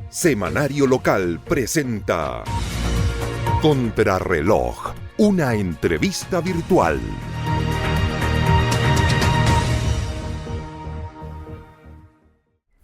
Semanario Local presenta Contrarreloj, una entrevista virtual.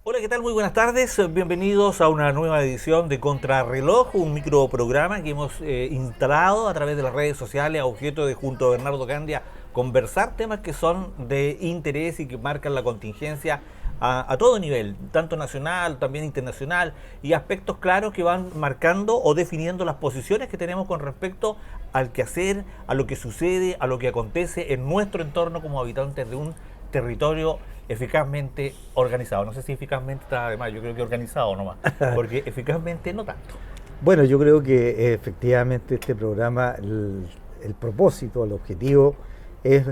Hola, ¿qué tal? Muy buenas tardes. Bienvenidos a una nueva edición de Contrarreloj, un microprograma que hemos instalado a través de las redes sociales a objeto de, junto a Bernardo Candia, conversar temas que son de interés y que marcan la contingencia a todo nivel, tanto nacional, también internacional, y aspectos claros que van marcando o definiendo las posiciones que tenemos con respecto al quehacer, a lo que sucede, a lo que acontece en nuestro entorno como habitantes de un territorio eficazmente organizado. No sé si eficazmente está además, yo creo que organizado nomás, porque eficazmente no tanto. Bueno, yo creo que efectivamente este programa, el propósito, el objetivo es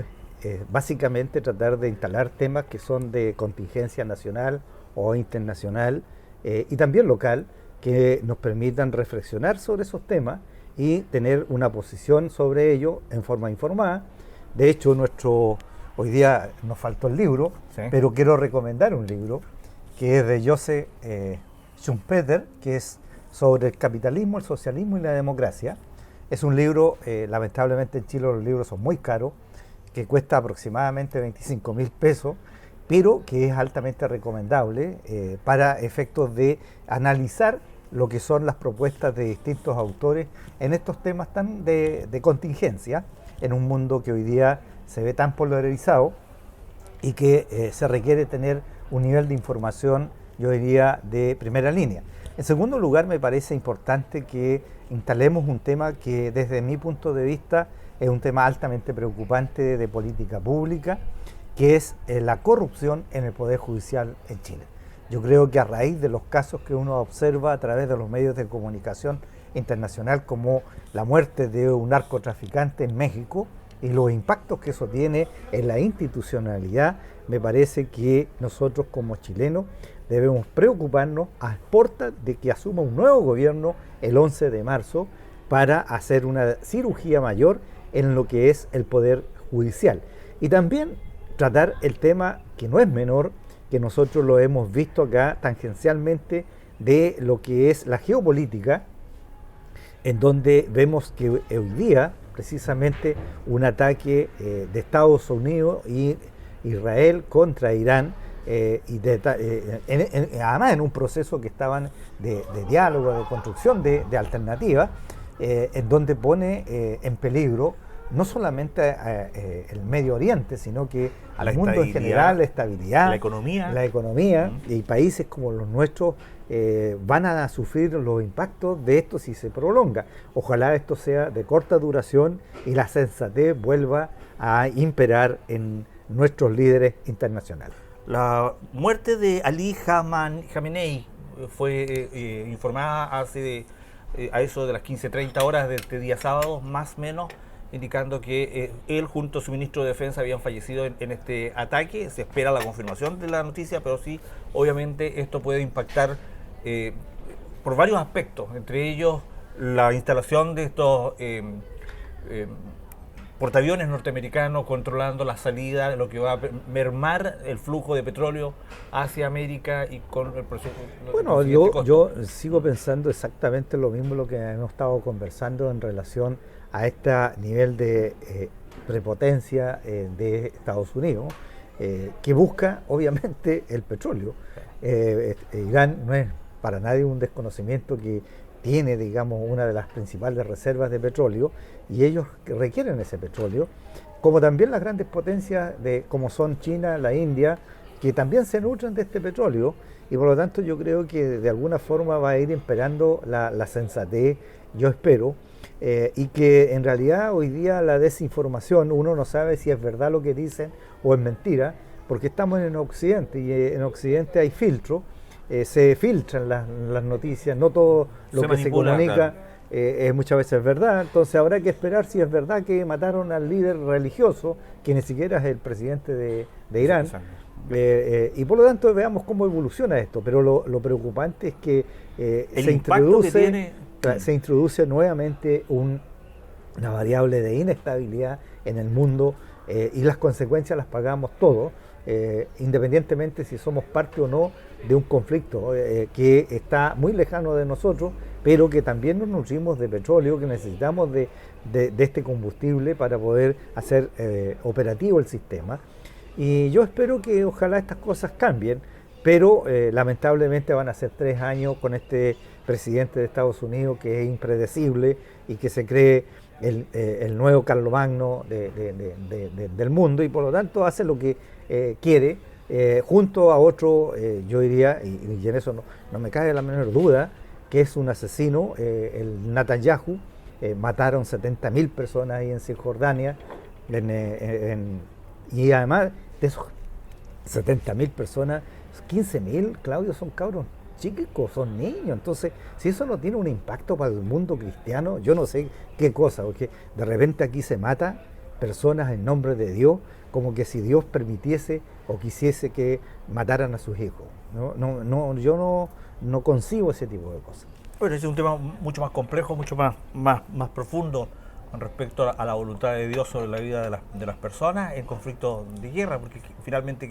básicamente tratar de instalar temas que son de contingencia nacional o internacional y también local, que nos permitan reflexionar sobre esos temas y tener una posición sobre ello en forma informada. De hecho, hoy día nos faltó el libro, sí, pero quiero recomendar un libro que es de Joseph Schumpeter, que es sobre el capitalismo, el socialismo y la democracia. Es un libro, lamentablemente en Chile los libros son muy caros, que cuesta aproximadamente 25.000 pesos, pero que es altamente recomendable para efectos de analizar lo que son las propuestas de distintos autores en estos temas tan de contingencia, en un mundo que hoy día se ve tan polarizado y que se requiere tener un nivel de información, yo diría, de primera línea. En segundo lugar, me parece importante que instalemos un tema que desde mi punto de vista es un tema altamente preocupante de política pública, que es la corrupción en el Poder Judicial en Chile. Yo creo que a raíz de los casos que uno observa a través de los medios de comunicación internacional, como la muerte de un narcotraficante en México y los impactos que eso tiene en la institucionalidad, me parece que nosotros como chilenos debemos preocuparnos a portas de que asuma un nuevo gobierno el 11 de marzo para hacer una cirugía mayor en lo que es el Poder Judicial. Y también tratar el tema, que no es menor, que nosotros lo hemos visto acá tangencialmente, de lo que es la geopolítica, en donde vemos que hoy día, precisamente, un ataque de Estados Unidos y Israel contra Irán, además en un proceso que estaban de diálogo, de construcción de alternativas, en donde pone en peligro no solamente el Medio Oriente, sino que al mundo en general, la estabilidad, la economía, y países como los nuestros van a sufrir los impactos de esto si se prolonga. Ojalá esto sea de corta duración y la sensatez vuelva a imperar en nuestros líderes internacionales. La muerte de Ali Khamenei fue informada a eso de las 15:30 horas de este día sábado, más o menos, indicando que él junto a su ministro de Defensa habían fallecido en este ataque. Se espera la confirmación de la noticia, pero sí, obviamente esto puede impactar por varios aspectos, entre ellos la instalación de estos portaaviones norteamericanos controlando la salida, lo que va a mermar el flujo de petróleo hacia América y con el proceso. Bueno, yo sigo pensando exactamente lo mismo lo que hemos estado conversando en relación a este nivel de prepotencia de Estados Unidos, que busca obviamente el petróleo. Irán no es para nadie un desconocimiento que tiene, digamos, una de las principales reservas de petróleo, y ellos requieren ese petróleo, como también las grandes potencias como son China, la India, que también se nutren de este petróleo, y por lo tanto yo creo que de alguna forma va a ir imperando la sensatez, yo espero, y que en realidad hoy día la desinformación, uno no sabe si es verdad lo que dicen o es mentira, porque estamos en Occidente, y en Occidente hay filtros, se filtran las noticias, no todo lo que se comunica muchas veces es verdad. Entonces habrá que esperar si es verdad que mataron al líder religioso, que ni siquiera es el presidente de Irán, y por lo tanto veamos cómo evoluciona esto. Pero lo preocupante es que se introduce nuevamente una variable de inestabilidad en el mundo, y las consecuencias las pagamos todos, independientemente si somos parte o no de un conflicto que está muy lejano de nosotros, pero que también nos nutrimos de petróleo, que necesitamos de este combustible para poder hacer operativo el sistema. Y yo espero que ojalá estas cosas cambien, pero lamentablemente van a ser 3 años con este presidente de Estados Unidos que es impredecible y que se cree el nuevo Carlomagno del mundo, y por lo tanto hace lo que quiere, junto a otro, yo diría, y en eso no me cabe la menor duda, que es un asesino, el Netanyahu. Mataron 70.000 personas ahí en Cisjordania, y además de esos 70.000 personas, 15.000, Claudio, son cabros chicos, son niños. Entonces, si eso no tiene un impacto para el mundo cristiano, yo no sé qué cosa, porque de repente aquí se mata personas en nombre de Dios, como que si Dios permitiese o quisiese que mataran a sus hijos. Yo no concibo ese tipo de cosas. Bueno, ese es un tema mucho más complejo, mucho más profundo con respecto a la voluntad de Dios sobre la vida de las personas en conflictos de guerra, porque finalmente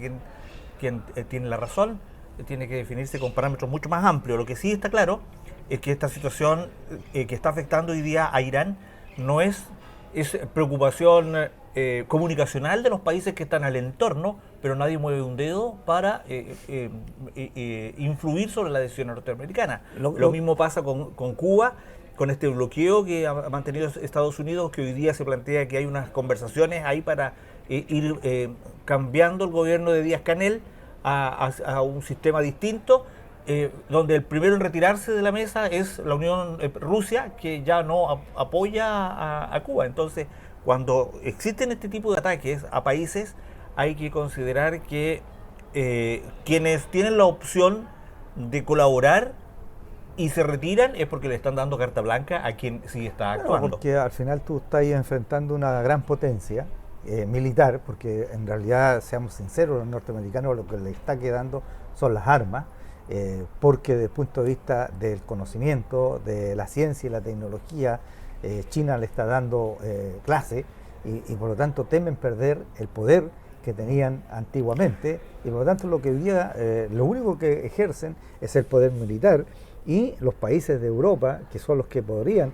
quien tiene la razón tiene que definirse con parámetros mucho más amplios. Lo que sí está claro es que esta situación que está afectando hoy día a Irán no es preocupación comunicacional de los países que están al entorno, pero nadie mueve un dedo para influir sobre la decisión norteamericana. Lo mismo pasa con Cuba, con este bloqueo que ha mantenido Estados Unidos, que hoy día se plantea que hay unas conversaciones ahí para ir cambiando el gobierno de Díaz-Canel a un sistema distinto, donde el primero en retirarse de la mesa es la Unión Rusia, que ya no apoya a Cuba. Entonces, cuando existen este tipo de ataques a países, hay que considerar que quienes tienen la opción de colaborar y se retiran es porque le están dando carta blanca a quien sí está actuando. Porque al final tú estás enfrentando una gran potencia militar, porque en realidad, seamos sinceros, los norteamericanos lo que les está quedando son las armas, porque desde el punto de vista del conocimiento, de la ciencia y la tecnología, China le está dando clase, y por lo tanto temen perder el poder que tenían antiguamente, y por lo tanto lo único que ejercen es el poder militar, y los países de Europa, que son los que podrían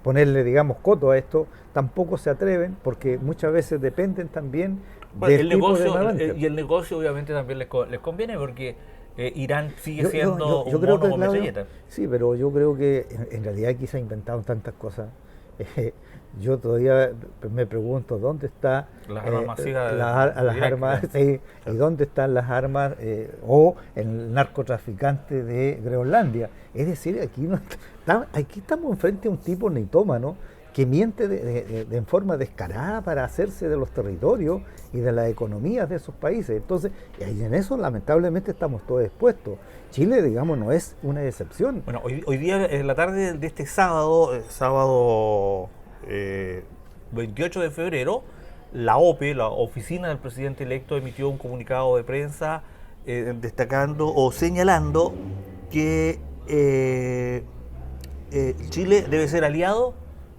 ponerle, digamos, coto a esto, tampoco se atreven, porque muchas veces dependen también del tipo de armamento. Y el negocio obviamente también les conviene, porque Irán sigue siendo un mono con metralleta. Sí, pero yo creo que en realidad aquí se han inventado tantas cosas. Yo todavía me pregunto dónde está las armas masivas las armas, sí, y dónde están las armas o el narcotraficante de Groenlandia. Es decir, aquí estamos enfrente a un tipo nitómano que miente en forma descarada para hacerse de los territorios y de las economías de esos países. Entonces, y en eso lamentablemente estamos todos expuestos. Chile, digamos, no es una excepción. Bueno, hoy día, en la tarde de este sábado 28 de febrero, la OPE, la oficina del presidente electo, emitió un comunicado de prensa destacando o señalando que Chile debe ser aliado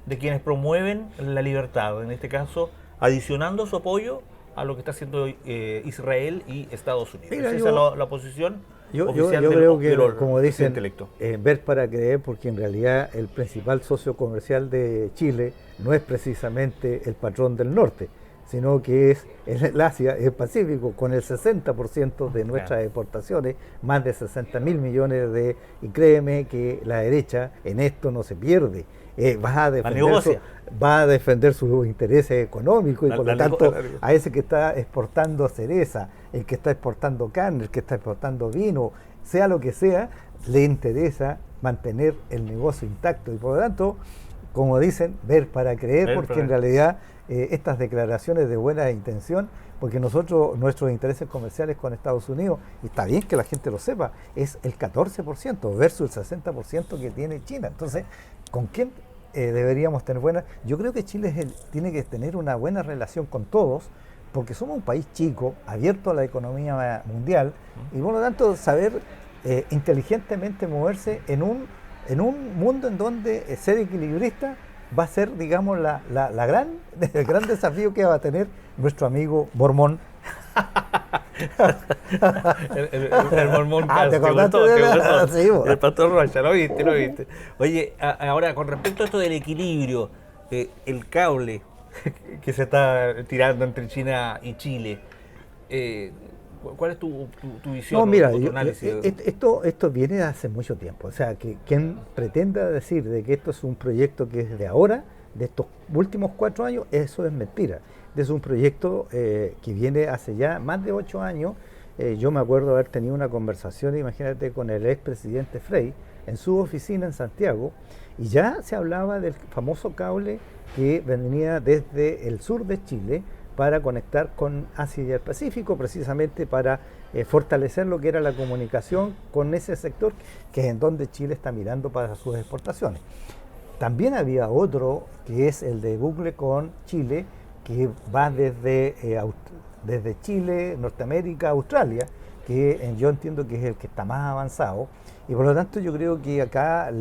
de quienes promueven la libertad, en este caso adicionando su apoyo a lo que está haciendo Israel y Estados Unidos. Mira, esa es la posición oficial yo creo que, como dicen, electo. Ver para creer, porque en realidad el principal socio comercial de Chile no es precisamente el patrón del norte, sino que es el Asia, el Pacífico, con el 60% de nuestras exportaciones, más de 60.000 millones y créeme que la derecha en esto no se pierde. Va a defender sus intereses económicos, y por lo tanto a ese que está exportando cereza, el que está exportando carne, el que está exportando vino, sea lo que sea, le interesa mantener el negocio intacto, y por lo tanto, como dicen, ver para creer, porque en realidad estas declaraciones de buena intención, porque nuestros intereses comerciales con Estados Unidos, y está bien que la gente lo sepa, es el 14% versus el 60% que tiene China. Entonces, ¿con quién deberíamos tener buena? Yo creo que Chile tiene que tener una buena relación con todos, porque somos un país chico, abierto a la economía mundial, y por lo tanto saber inteligentemente moverse en un mundo en donde ser equilibrista va a ser, digamos, el gran desafío que va a tener nuestro amigo Mormón. el mormón Ah, Cast, ¿te acordaste gustó, de te la- gustó. sí, bueno. El pastor Rocha, lo viste, lo viste. Oye, ahora con respecto a esto del equilibrio, el cable que se está tirando entre China y Chile, ¿cuál es tu visión No, mira, o tu análisis? esto viene de hace mucho tiempo. O sea, que quien pretenda decir de que esto es un proyecto que es de ahora, de estos últimos 4 años, eso es mentira. Es un proyecto que viene hace ya más de 8 años. Yo me acuerdo haber tenido una conversación, imagínate, con el expresidente Frei en su oficina en Santiago, y ya se hablaba del famoso cable que venía desde el sur de Chile para conectar con Asia y el Pacífico, precisamente para fortalecer lo que era la comunicación con ese sector, que es en donde Chile está mirando para sus exportaciones. También había otro, que es el de Google con Chile, que va desde Chile, Norteamérica, Australia, que yo entiendo que es el que está más avanzado, y por lo tanto yo creo que acá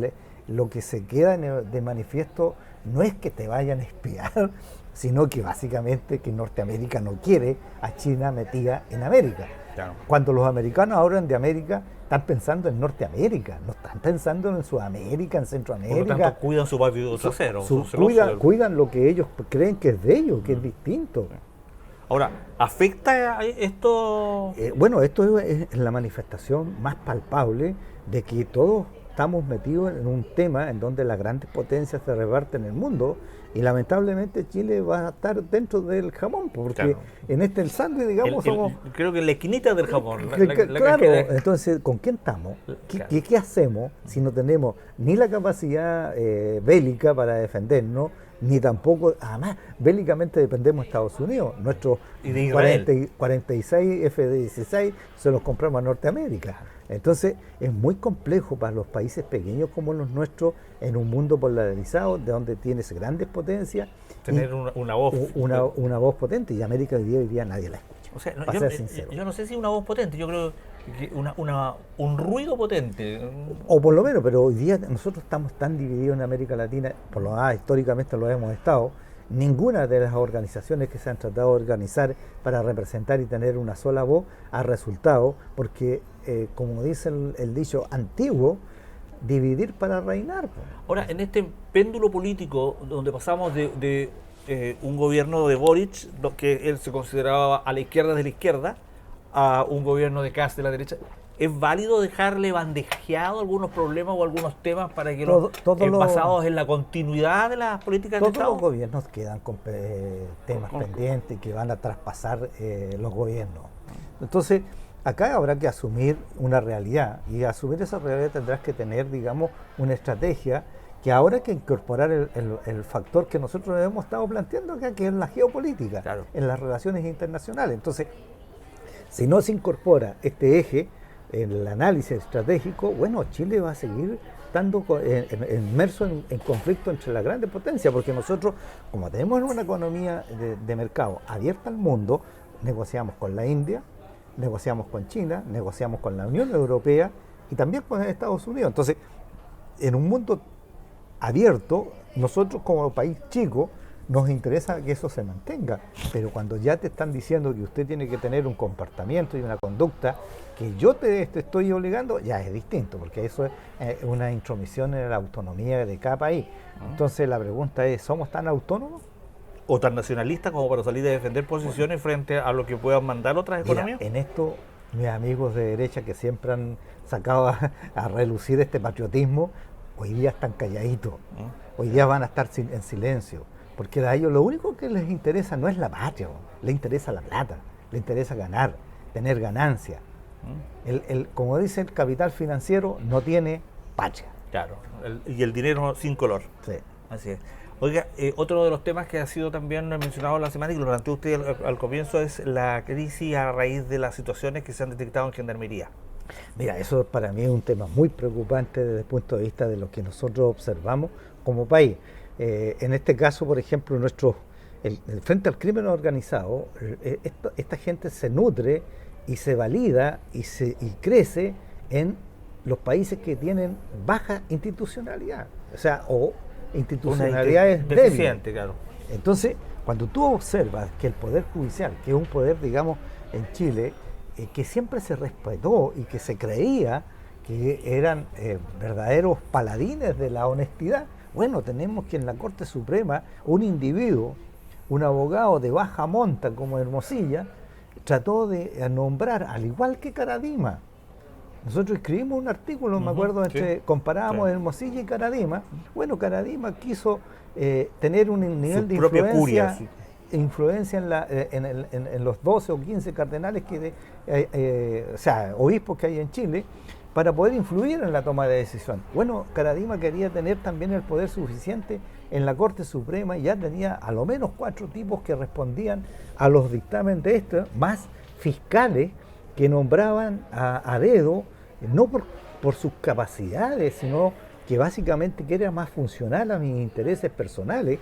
lo que se queda de manifiesto no es que te vayan a espiar, sino que básicamente que Norteamérica no quiere a China metida en América. Claro. Cuando los americanos hablan de América, están pensando en Norteamérica, no están pensando en Sudamérica, en Centroamérica. Por lo tanto, cuidan su patio trasero. Cuidan lo que ellos creen que es de ellos, que es distinto. Ahora, ¿afecta esto? Bueno, esto es la manifestación más palpable de que todos estamos metidos en un tema en donde las grandes potencias se reparten el mundo, y lamentablemente Chile va a estar dentro del jamón, porque claro, en el sándwich, digamos, somos... Creo que en la esquinita del jamón. Claro, entonces, ¿con quién estamos? Claro. ¿Qué hacemos si no tenemos ni la capacidad bélica para defendernos, ni tampoco, además, bélicamente dependemos de Estados Unidos? Nuestros Y de Israel. 46 F-16 se los compramos a Norteamérica. Entonces es muy complejo para los países pequeños como los nuestros, en un mundo polarizado, de donde tienes grandes potencias, tener una voz. Una voz potente, y América hoy día nadie la escucha. O sea, para ser sincero. yo no sé si una voz potente, yo creo que un ruido potente. O por lo menos, pero hoy día nosotros estamos tan divididos en América Latina, por lo menos históricamente lo hemos estado. Ninguna de las organizaciones que se han tratado de organizar para representar y tener una sola voz ha resultado, porque como dice el dicho antiguo, dividir para reinar. Ahora, en este péndulo político donde pasamos de un gobierno de Boric, que él se consideraba a la izquierda de la izquierda, a un gobierno de Kast de la derecha, ¿es válido dejarle bandejeado algunos problemas o algunos temas para que basados en la continuidad de las políticas de Estado? Todos los gobiernos quedan con temas pendientes que van a traspasar los gobiernos. Entonces, acá habrá que asumir una realidad, y asumir esa realidad tendrás que tener, digamos, una estrategia, que ahora hay que incorporar el factor que nosotros hemos estado planteando acá, que es la geopolítica, claro, en las relaciones internacionales. Entonces, si no se incorpora este eje en el análisis estratégico, bueno, Chile va a seguir estando inmerso en conflicto entre las grandes potencias, porque nosotros, como tenemos una economía de mercado abierta al mundo, negociamos con la India, negociamos con China, negociamos con la Unión Europea y también con Estados Unidos. Entonces, en un mundo abierto, nosotros como país chico nos interesa que eso se mantenga, pero cuando ya te están diciendo que usted tiene que tener un comportamiento y una conducta que yo te estoy obligando, ya es distinto, porque eso es una intromisión en la autonomía de cada país. Entonces la pregunta es, ¿somos tan autónomos? ¿O tan nacionalistas como para salir a defender posiciones frente a lo que puedan mandar otras economías? Mira, en esto, mis amigos de derecha que siempre han sacado a relucir este patriotismo, hoy día están calladitos, hoy día van a estar en silencio, porque a ellos lo único que les interesa no es la patria, les interesa la plata, les interesa ganar, tener ganancia. Como dice el capital financiero, no tiene patria. Claro, y el dinero sin color. Sí. Así es. Oiga, otro de los temas que ha sido también mencionado la semana y que lo planteó usted al comienzo es la crisis a raíz de las situaciones que se han detectado en Gendarmería. Mira, eso para mí es un tema muy preocupante desde el punto de vista de lo que nosotros observamos como país. En este caso, por ejemplo, frente al crimen organizado, esta gente se nutre y se valida y crece en los países que tienen baja institucionalidad, o institucionalidades deficiente, débiles. claro. Entonces, cuando tú observas que el Poder Judicial, que es un poder, digamos, en Chile, que siempre se respetó y que se creía que eran verdaderos paladines de la honestidad. Bueno, tenemos que en la Corte Suprema un individuo, un abogado de baja monta como Hermosilla, trató de nombrar, al igual que Caradima. Nosotros escribimos un artículo, me acuerdo, comparábamos Hermosilla y Caradima. Bueno, Caradima quiso tener un nivel de influencia en los 12 o 15 cardenales o sea, obispos que hay en Chile, para poder influir en la toma de decisión. Bueno, Caradima quería tener también el poder suficiente en la Corte Suprema y ya tenía a lo menos 4 tipos que respondían a los dictámenes de esto, más fiscales que nombraban a dedo, no por sus capacidades, sino que básicamente que era más funcional a mis intereses personales.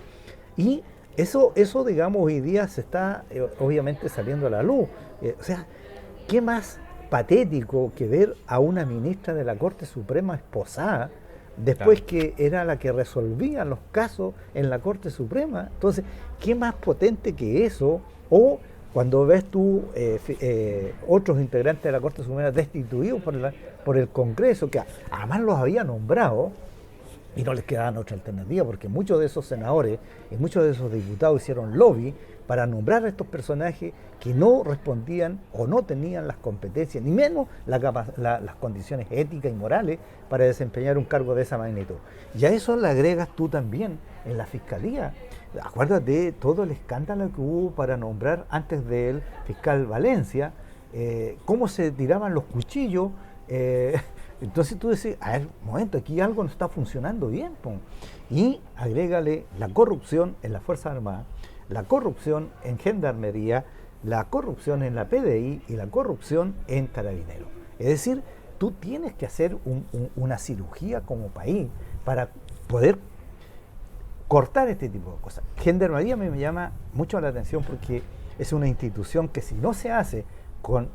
Y eso digamos, hoy día se está obviamente saliendo a la luz. O sea, ¿qué más patético que ver a una ministra de la Corte Suprema esposada después que era la que resolvía los casos en la Corte Suprema? Entonces, ¿qué más potente que eso? O cuando ves tú otros integrantes de la Corte Suprema destituidos por el Congreso, que además los había nombrado y no les quedaban otra alternativa, porque muchos de esos senadores y muchos de esos diputados hicieron lobby para nombrar a estos personajes que no respondían o no tenían las competencias, ni menos las condiciones éticas y morales para desempeñar un cargo de esa magnitud. Y a eso le agregas tú también en la Fiscalía. Acuérdate de todo el escándalo que hubo para nombrar antes del fiscal Valencia, cómo se tiraban los cuchillos. Entonces tú decís, a ver, un momento, aquí algo no está funcionando bien. Y agrégale la corrupción en las Fuerzas Armadas, la corrupción en Gendarmería, la corrupción en la PDI y la corrupción en Carabineros. Es decir, tú tienes que hacer una cirugía como país para poder cortar este tipo de cosas. Gendarmería me llama mucho la atención porque es una institución que si no se hace con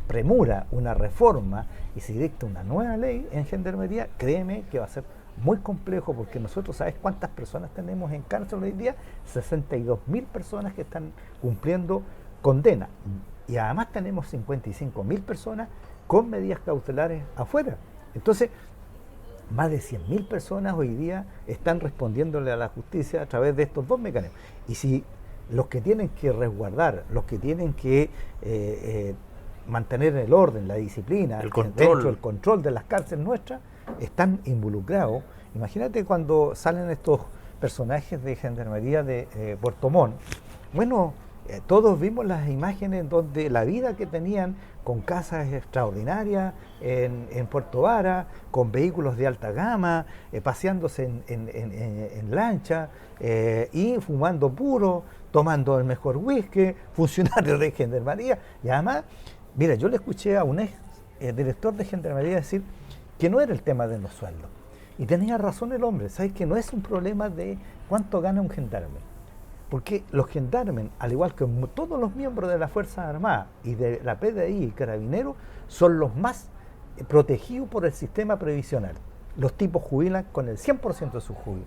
premura una reforma y se dicta una nueva ley en Gendarmería, créeme que va a ser muy complejo, porque nosotros, ¿sabes cuántas personas tenemos en cárcel hoy día? 62.000 personas que están cumpliendo condena. Y además tenemos 55.000 personas con medidas cautelares afuera. Entonces, más de 100.000 personas hoy día están respondiéndole a la justicia a través de estos dos mecanismos. Y si los que tienen que resguardar, los que tienen que mantener el orden, la disciplina, el control de las cárceles nuestras, están involucrados. Imagínate cuando salen estos personajes de Gendarmería de Puerto Montt. Bueno, todos vimos las imágenes donde la vida que tenían con casas extraordinarias en Puerto Vara, con vehículos de alta gama, paseándose en lancha y fumando puro, tomando el mejor whisky, funcionarios de Gendarmería. Y además, mira, yo le escuché a un ex director de Gendarmería decir que no era el tema de los sueldos. Y tenía razón el hombre, ¿sabes? Que no es un problema de cuánto gana un gendarme. Porque los gendarmes, al igual que todos los miembros de las Fuerzas Armadas y de la PDI y Carabineros, son los más protegidos por el sistema previsional. Los tipos jubilan con el 100%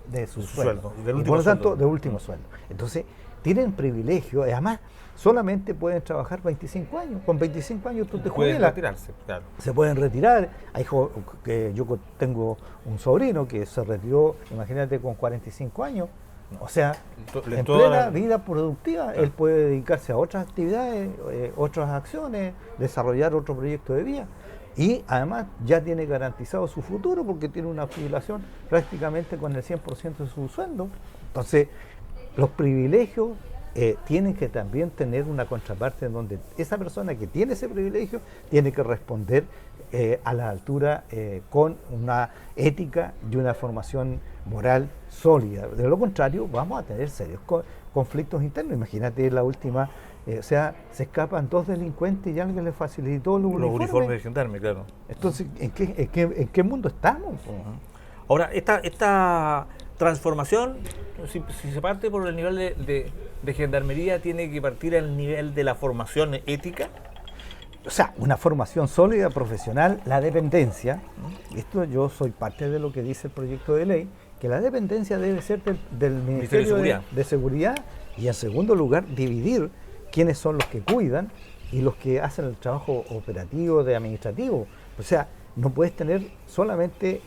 de su sueldo. Y por lo tanto, de último sueldo. Entonces, tienen privilegio, además, solamente pueden trabajar 25 años. Con 25 años tú te jubilas. Pueden retirarse, claro. Se pueden retirar. Que yo tengo un sobrino que se retiró, imagínate, con 45 años. O sea, en plena vida productiva, él puede dedicarse a otras actividades, otras acciones, desarrollar otro proyecto de vida. Y además ya tiene garantizado su futuro porque tiene una jubilación prácticamente con el 100% de su sueldo. Entonces, los privilegios tienen que también tener una contraparte en donde esa persona que tiene ese privilegio tiene que responder a la altura con una ética y una formación moral sólida. De lo contrario, vamos a tener serios conflictos internos. Imagínate la última, o sea, se escapan 2 delincuentes y alguien les facilitó los uniformes de gendarme, claro. Entonces, ¿en qué mundo estamos? Ahora, esta transformación, si se parte por el nivel de Gendarmería, tiene que partir al nivel de la formación ética. O sea, una formación sólida, profesional, la dependencia. Esto yo soy parte de lo que dice el proyecto de ley, que la dependencia debe ser del Ministerio de Seguridad, y en segundo lugar, dividir quiénes son los que cuidan y los que hacen el trabajo operativo de administrativo. O sea, no puedes tener solamente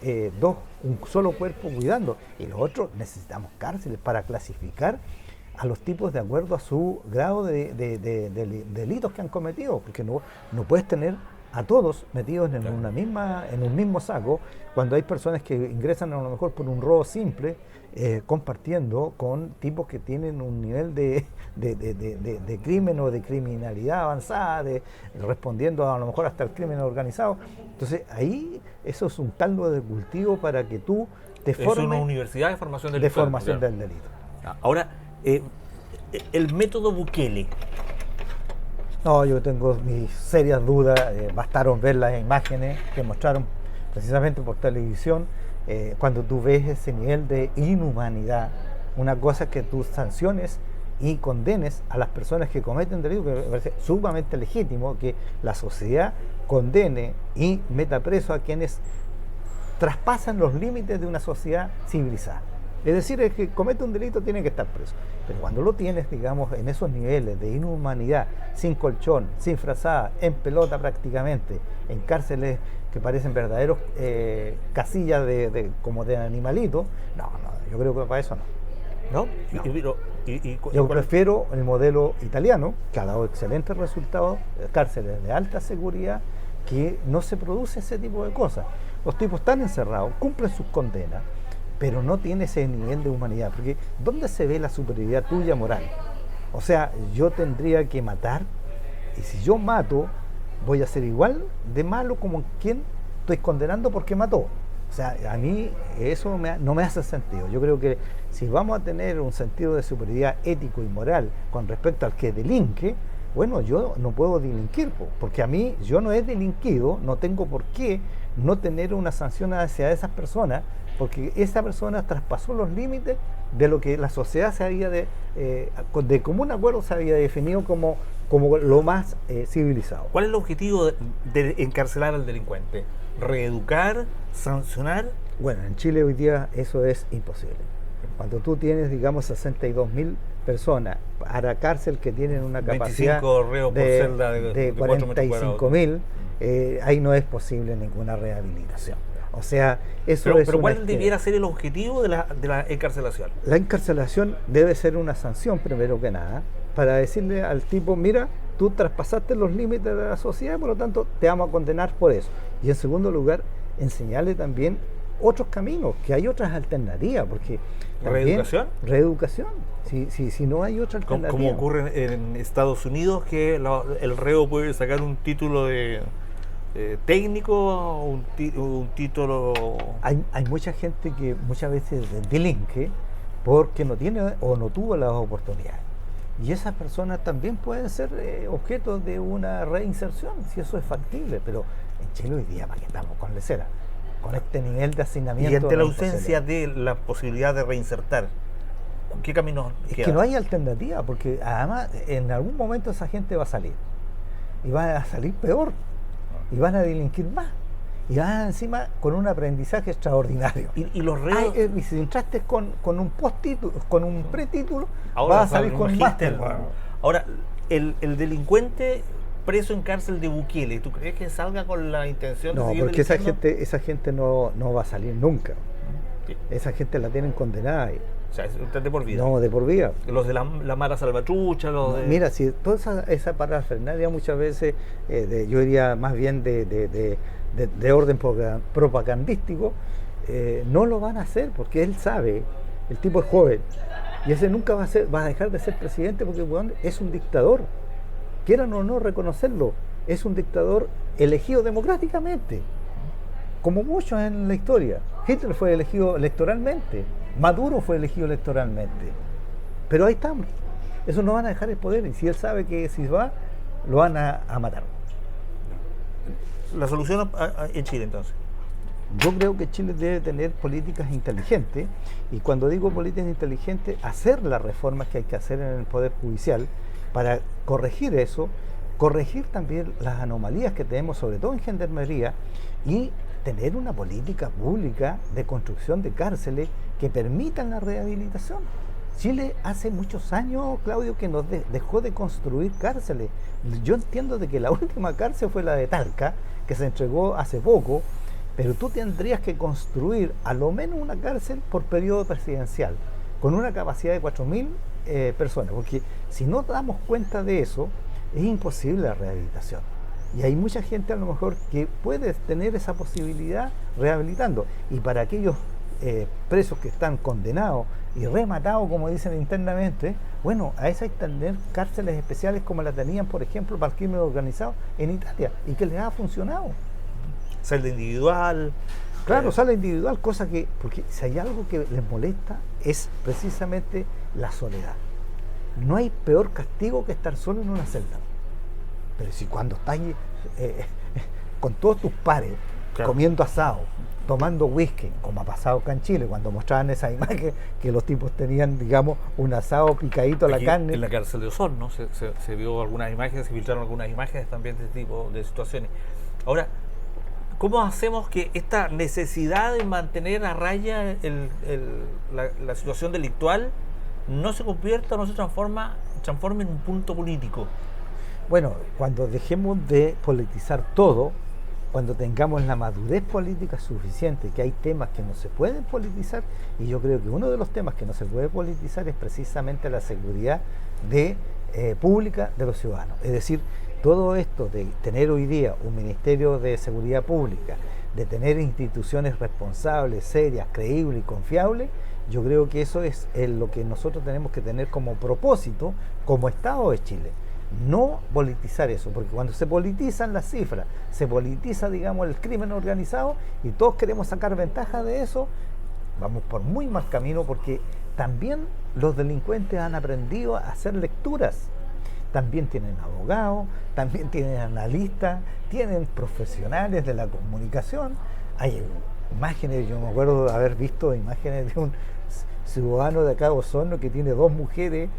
un solo cuerpo cuidando, y los otros necesitamos cárceles para clasificar a los tipos de acuerdo a su grado de delitos que han cometido, porque no puedes tener a todos metidos en un mismo saco, cuando hay personas que ingresan a lo mejor por un robo simple, compartiendo con tipos que tienen un nivel de crimen o de criminalidad avanzada, respondiendo a lo mejor hasta el crimen organizado. Entonces ahí eso es un caldo de cultivo para que tú te formes. Es una universidad de formación del de delito. formación del delito. Ahora, el método Bukele. No, yo tengo mis serias dudas, bastaron ver las imágenes que mostraron precisamente por televisión, cuando tú ves ese nivel de inhumanidad, una cosa es que tú sanciones y condenes a las personas que cometen delitos, que me parece sumamente legítimo que la sociedad condene y meta preso a quienes traspasan los límites de una sociedad civilizada. Es decir, el que comete un delito tiene que estar preso. Pero cuando lo tienes, digamos, en esos niveles de inhumanidad, sin colchón, sin frazada, en pelota prácticamente, en cárceles que parecen verdaderos casillas como de animalitos, no, yo creo que para eso no. Yo prefiero el modelo italiano, que ha dado excelentes resultados, cárceles de alta seguridad, que no se produce ese tipo de cosas. Los tipos están encerrados, cumplen sus condenas, pero no tiene ese nivel de humanidad, porque ¿dónde se ve la superioridad tuya moral? O sea, yo tendría que matar, y si yo mato, voy a ser igual de malo como quien estoy condenando porque mató. O sea, a mí eso no me hace sentido. Yo creo que si vamos a tener un sentido de superioridad ético y moral con respecto al que delinque, bueno, yo no puedo delinquir, porque a mí, yo no he delinquido, no tengo por qué no tener una sanción hacia esas personas, porque esa persona traspasó los límites de lo que la sociedad se había de común acuerdo se había definido como lo más civilizado. ¿Cuál es el objetivo de encarcelar al delincuente? ¿Reeducar? ¿Sancionar? Bueno, en Chile hoy día eso es imposible. Cuando tú tienes, digamos, 62.000 personas para cárcel que tienen una capacidad 25 reos por celda de 45.000, ahí no es posible ninguna rehabilitación. O sea, eso es. Pero ¿cuál debiera ser el objetivo de la encarcelación? La encarcelación debe ser una sanción, primero que nada, para decirle al tipo, mira, tú traspasaste los límites de la sociedad, por lo tanto te vamos a condenar por eso. Y en segundo lugar, enseñarle también otros caminos, que hay otras alternativas, porque ¿reeducación? Reeducación, si no hay otra alternativa. Como ocurre en Estados Unidos, que el reo puede sacar un título de técnico, un título... Hay mucha gente que muchas veces delinque porque no tiene o no tuvo las oportunidades. Y esas personas también pueden ser objeto de una reinserción, si eso es factible. Pero en Chile hoy día, ¿para qué estamos con lecera? Con este nivel de hacinamiento. Y ante la ausencia de la posibilidad de reinsertar, ¿qué caminos quedan? Es que no hay alternativa, porque además en algún momento esa gente va a salir. Y va a salir peor. Y van a delinquir más. Y van encima con un aprendizaje extraordinario. Y los reos... Y si entraste con un postítulo, con un pretítulo, ahora vas a salir con un máster. Ahora, el delincuente preso en cárcel de Bukele, ¿tú crees que salga con la intención de seguir delinquiendo? No, porque esa gente no va a salir nunca. Sí. Esa gente la tienen condenada ahí. O sea, es de por vida. No, de por vida. Los de la Mara Salvatrucha, Mira, si toda esa parafernalia muchas veces, yo diría más bien de orden propagandístico, no lo van a hacer porque él sabe, el tipo es joven, y ese nunca va a dejar de ser presidente porque bueno, es un dictador. Quieran o no reconocerlo, es un dictador elegido democráticamente, como muchos en la historia. Hitler fue elegido electoralmente, Maduro fue elegido electoralmente, pero ahí estamos. Eso no van a dejar el poder, y si él sabe que si va, lo van a matar. ¿La solución en Chile entonces? Yo creo que Chile debe tener políticas inteligentes, y cuando digo políticas inteligentes, hacer las reformas que hay que hacer en el Poder Judicial para corregir eso, corregir también las anomalías que tenemos, sobre todo en Gendarmería, y tener una política pública de construcción de cárceles que permitan la rehabilitación. Chile hace muchos años, Claudio, que nos dejó de construir cárceles. Yo entiendo de que la última cárcel fue la de Talca, que se entregó hace poco, pero tú tendrías que construir a lo menos una cárcel por periodo presidencial, con una capacidad de 4.000 personas, porque si no damos cuenta de eso, es imposible la rehabilitación. Y hay mucha gente a lo mejor que puede tener esa posibilidad rehabilitando. Y para aquellos presos que están condenados y rematados, como dicen internamente, bueno, a esa hay que tener cárceles especiales como la tenían, por ejemplo, para el crimen organizado en Italia, y que les ha funcionado. Celda individual. Claro, sala individual, cosa que, porque si hay algo que les molesta es precisamente la soledad. No hay peor castigo que estar solo en una celda. Pero si cuando estás con todos tus pares, claro, comiendo asado, tomando whisky, como ha pasado acá en Chile, cuando mostraban esa imagen que los tipos tenían, digamos, un asado picadito a la carne. En la cárcel de Osorno se vio algunas imágenes, se filtraron algunas imágenes también de este tipo de situaciones. Ahora, ¿cómo hacemos que esta necesidad de mantener a raya la situación delictual no se convierta, no se transforme en un punto político? Bueno, cuando dejemos de politizar todo, cuando tengamos la madurez política suficiente, que hay temas que no se pueden politizar, y yo creo que uno de los temas que no se puede politizar es precisamente la seguridad pública de los ciudadanos. Es decir, todo esto de tener hoy día un Ministerio de Seguridad Pública, de tener instituciones responsables, serias, creíbles y confiables, yo creo que eso es lo que nosotros tenemos que tener como propósito como Estado de Chile. No politizar eso, porque cuando se politizan las cifras, se politiza, digamos, el crimen organizado y todos queremos sacar ventaja de eso, vamos por muy mal camino, porque también los delincuentes han aprendido a hacer lecturas. También tienen abogados, también tienen analistas, tienen profesionales de la comunicación. Hay imágenes, yo me acuerdo de haber visto imágenes de un ciudadano de acá de Osorno que tiene 2 mujeres,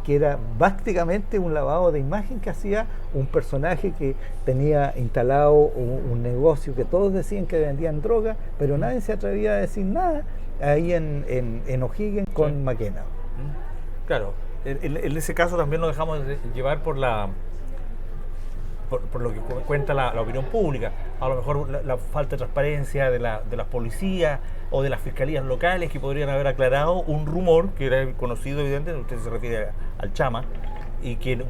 que era básicamente un lavado de imagen que hacía un personaje que tenía instalado un negocio que todos decían que vendían droga, pero nadie se atrevía a decir nada ahí en O'Higgins con sí. Maquena. Claro, en ese caso también nos dejamos llevar por lo que cuenta la opinión pública. A lo mejor la falta de transparencia de las policías o de las fiscalías locales, que podrían haber aclarado un rumor que era conocido, evidentemente, usted se refiere al Chama, y que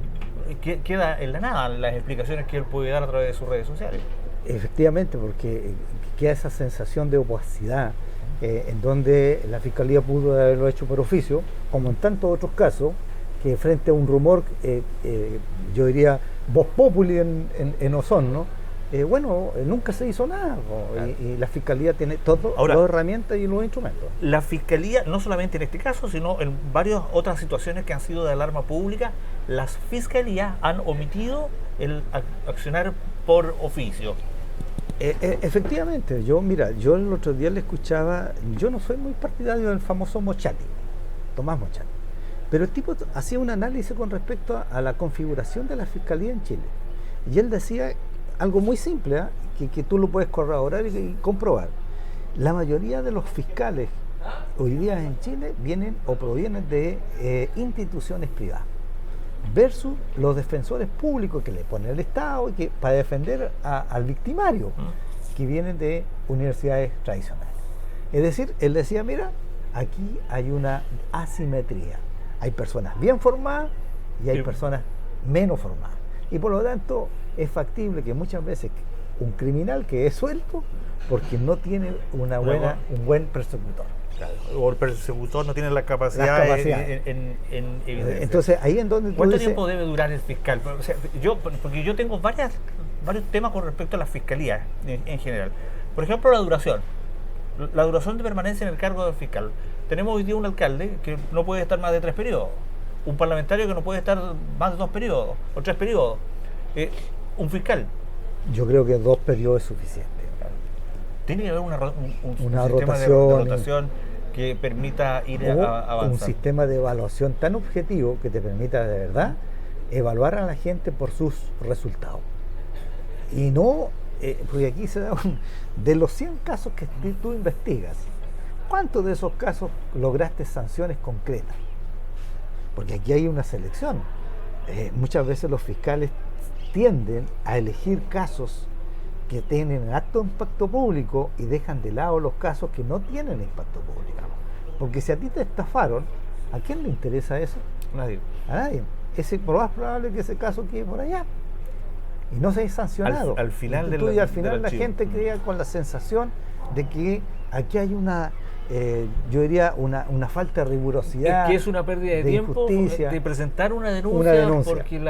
queda en la nada las explicaciones que él puede dar a través de sus redes sociales. Efectivamente, porque queda esa sensación de opacidad en donde la fiscalía pudo haberlo hecho por oficio, como en tantos otros casos, que frente a un rumor, yo diría vox populi en Osorno, nunca se hizo nada, claro. y la fiscalía tiene todas las herramientas y los instrumentos. La fiscalía, no solamente en este caso, sino en varias otras situaciones que han sido de alarma pública, las fiscalías han omitido el accionar por oficio. Efectivamente, yo el otro día le escuchaba, yo no soy muy partidario del famoso Mochati, Tomás Mochati, pero el tipo hacía un análisis con respecto a la configuración de la fiscalía en Chile, y él decía algo muy simple, que tú lo puedes corroborar y comprobar. La mayoría de los fiscales hoy día en Chile provienen de instituciones privadas, versus los defensores públicos que le pone el Estado y que para defender al victimario, que vienen de universidades tradicionales. Es decir, él decía, mira, aquí hay una asimetría. Hay personas bien formadas y hay personas menos formadas. Y por lo tanto, es factible que muchas veces un criminal que es suelto porque no tiene un buen persecutor. Claro. O el persecutor no tiene la capacidad en evidencia. Entonces, ahí en donde ¿cuánto tiempo debe durar el fiscal? O sea, porque yo tengo varios temas con respecto a la fiscalía en general. Por ejemplo, la duración de permanencia en el cargo del fiscal. Tenemos hoy día un alcalde que no puede estar más de 3 periodos, un parlamentario que no puede estar más de 2 periodos o 3 periodos, un fiscal. Yo creo que 2 periodos es suficiente. Tiene que haber un sistema rotación, de rotación que permita ir avanzando. Un sistema de evaluación tan objetivo que te permita de verdad evaluar a la gente por sus resultados. Y no, porque aquí se da de los 100 casos que tú investigas, ¿cuántos de esos casos lograste sanciones concretas? porque aquí hay una selección. Muchas veces los fiscales tienden a elegir casos que tienen alto impacto público y dejan de lado los casos que no tienen impacto público. Porque si a ti te estafaron, ¿a quién le interesa eso? Nadie. A nadie. Es más probable que ese caso quede por allá y no sea sancionado. Al final al final la gente queda con la sensación de que aquí hay una, yo diría, una falta de rigurosidad. Es que es una pérdida de tiempo de presentar una denuncia. Porque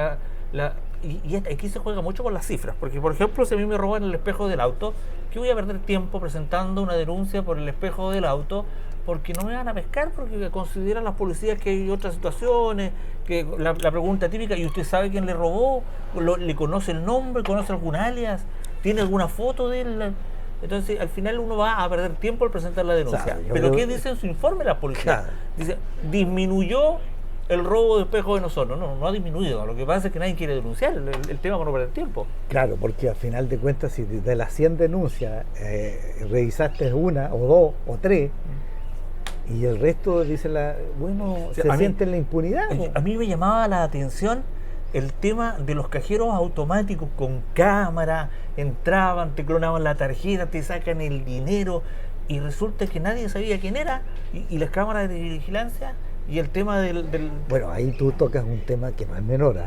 y aquí se juega mucho con las cifras, porque por ejemplo si a mí me roban el espejo del auto, ¿qué voy a perder tiempo presentando una denuncia por el espejo del auto? Porque no me van a pescar, porque consideran las policías que hay otras situaciones, que la pregunta típica, ¿y usted sabe quién le robó? ¿Le conoce el nombre? ¿Conoce algún alias? ¿Tiene alguna foto de él? Entonces al final uno va a perder tiempo al presentar la denuncia. Claro, ¿Pero qué dice en su informe la policía? Claro. Dice, disminuyó el robo de espejos de nosotros. No ha disminuido. Lo que pasa es que nadie quiere denunciar el tema para no perder tiempo. Claro, porque al final de cuentas, si de las 100 denuncias revisaste una o dos o tres, y el resto dice se siente en la impunidad. A mí me llamaba la atención el tema de los cajeros automáticos con cámara, entraban, te clonaban la tarjeta, te sacan el dinero y resulta que nadie sabía quién era y las cámaras de vigilancia y el tema del... Bueno, ahí tú tocas un tema que no es menor.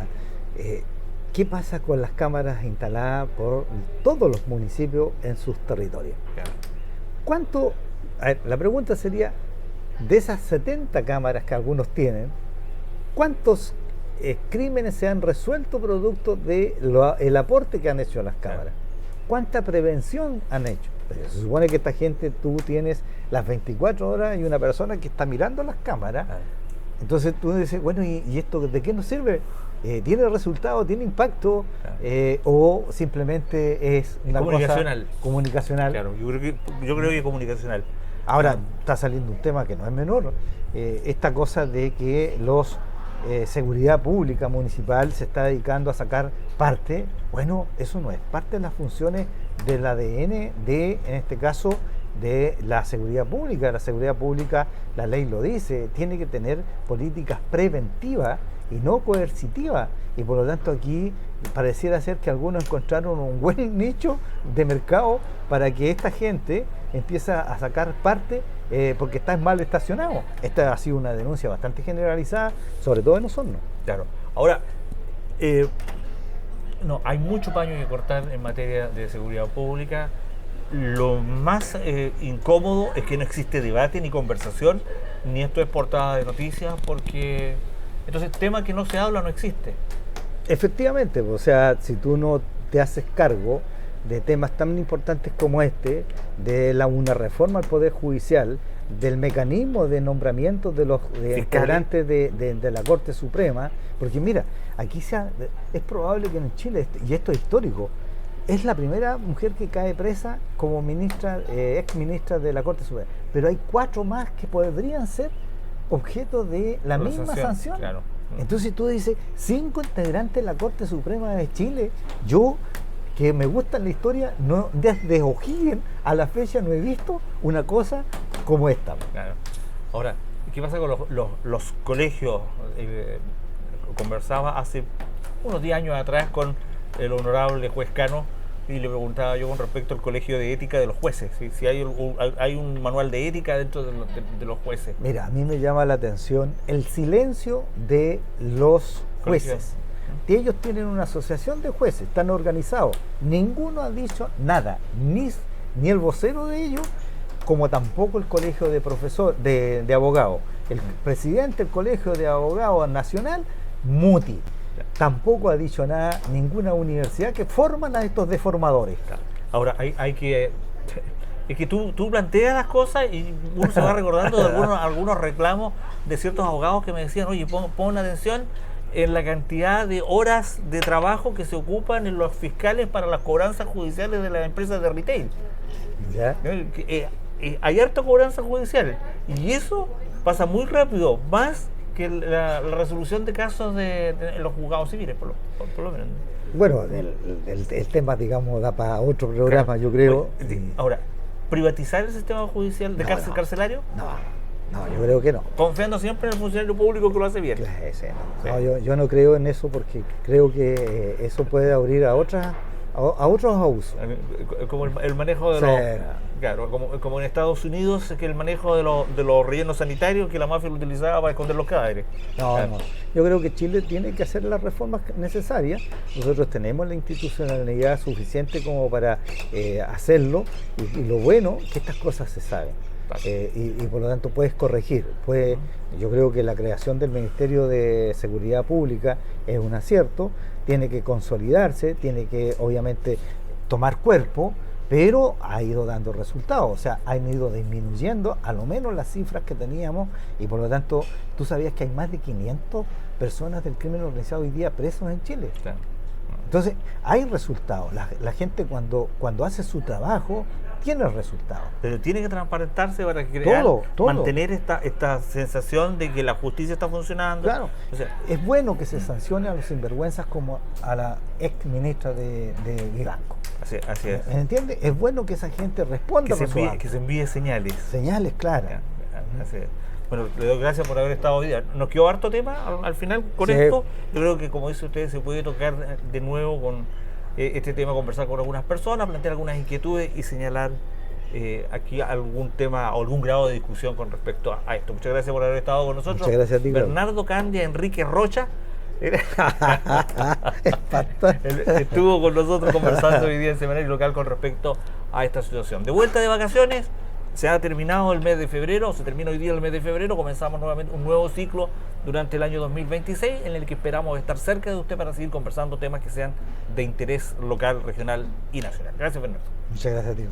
¿Qué pasa con las cámaras instaladas por todos los municipios en sus territorios? Claro. ¿Cuánto? A ver, la pregunta sería, de esas 70 cámaras que algunos tienen, ¿cuántos crímenes se han resuelto producto del aporte que han hecho las cámaras? ¿Cuánta prevención han hecho? Pero se supone que esta gente, tú tienes las 24 horas y una persona que está mirando las cámaras. Entonces tú dices, bueno, ¿y esto de qué nos sirve? ¿Tiene resultado? ¿Tiene impacto? ¿O simplemente es una cosa comunicacional? Claro, yo creo que comunicacional. Ahora está saliendo un tema que no es menor, esta cosa de que seguridad pública municipal se está dedicando a sacar parte. Bueno, eso no es parte de las funciones del ADN en este caso, de la seguridad pública. La seguridad pública, la ley lo dice, tiene que tener políticas preventivas y no coercitivas. Y por lo tanto aquí pareciera ser que algunos encontraron un buen nicho de mercado para que esta gente empiece a sacar parte porque está mal estacionado. Esta ha sido una denuncia bastante generalizada, sobre todo en Osorno. Claro. Ahora, hay mucho paño que cortar en materia de seguridad pública. Lo más incómodo es que no existe debate ni conversación, ni esto es portada de noticias, porque entonces tema que no se habla no existe. Efectivamente, o sea, si tú no te haces cargo de temas tan importantes como de una reforma al Poder Judicial, del mecanismo de nombramiento de los integrantes de la Corte Suprema, porque mira, aquí es probable que en Chile, y esto es histórico, es la primera mujer que cae presa como ministra, ex ministra de la Corte Suprema, pero hay 4 más que podrían ser objeto de la misma sanción. Claro. Entonces tú dices, 5 integrantes de la Corte Suprema de Chile, yo que me gusta la historia, no, desde O'Higgins a la fecha no he visto una cosa como esta. Claro. Ahora, ¿qué pasa con los colegios? Conversaba hace unos 10 años atrás con el honorable juez Cano y le preguntaba yo con respecto al colegio de ética de los jueces, si hay un manual de ética dentro de los jueces. Mira, a mí me llama la atención el silencio de los jueces. Y ellos tienen una asociación de jueces, están organizados. Ninguno ha dicho nada, ni el vocero de ellos, como tampoco el colegio de abogados. El presidente del colegio de abogados nacional, Muti, tampoco ha dicho nada ninguna universidad que forman a estos deformadores. Ahora, hay que... Es que tú planteas las cosas y uno se va recordando de algunos reclamos de ciertos abogados que me decían, oye, pon atención en la cantidad de horas de trabajo que se ocupan en los fiscales para las cobranzas judiciales de las empresas de retail. ¿Ya? Hay harta cobranza judicial y eso pasa muy rápido, más que la resolución de casos de los juzgados civiles, por lo menos. Bueno, el tema, digamos, da para otro programa, claro, yo creo. Ahora, ¿privatizar el sistema judicial carcelario? No, yo creo que no. Confiando siempre en el funcionario público que lo hace bien. Claro, ese no. Sí. No, yo no creo en eso porque creo que eso puede abrir a otros abusos. Como el manejo de Sí. los... Claro, como en Estados Unidos, que el manejo de los rellenos sanitarios, que la mafia lo utilizaba para esconder los cadáveres. No, Claro. no. Yo creo que Chile tiene que hacer las reformas necesarias. Nosotros tenemos la institucionalidad suficiente como para hacerlo y lo bueno que estas cosas se saben. Claro. Y por lo tanto puedes corregir. Yo creo que la creación del Ministerio de Seguridad Pública es un acierto, tiene que consolidarse, tiene que obviamente tomar cuerpo, pero ha ido dando resultados, o sea, han ido disminuyendo a lo menos las cifras que teníamos y por lo tanto, tú sabías que hay más de 500 personas del crimen organizado hoy día presos en Chile. Claro. Entonces, hay resultados. La gente cuando hace su trabajo, tiene resultados. Pero tiene que transparentarse para crear, Todo. mantener esta sensación de que la justicia está funcionando. Claro, O sea, es bueno que se sancione a los sinvergüenzas como a la ex ministra de Vivanco. así es. ¿Me entiendes? Es bueno que esa gente responda por su acto. Que se envíe señales. Señales claras. Así es. Bueno, le doy gracias por haber estado hoy día. Nos quedó harto tema al final con Sí. esto. Yo creo que, como dice usted, se puede tocar de nuevo con este tema, conversar con algunas personas, plantear algunas inquietudes y señalar aquí algún tema o algún grado de discusión con respecto a esto. Muchas gracias por haber estado con nosotros. Muchas gracias a ti, Bernardo Candia Enrique Rocha. Fantástico. Él estuvo con nosotros conversando hoy día en Semanario Local con respecto a esta situación. De vuelta de vacaciones, se ha terminado el mes de febrero, se termina hoy día el mes de febrero, comenzamos nuevamente un nuevo ciclo durante el año 2026 en el que esperamos estar cerca de usted para seguir conversando temas que sean de interés local, regional y nacional. Gracias, Bernardo. Muchas gracias a ti.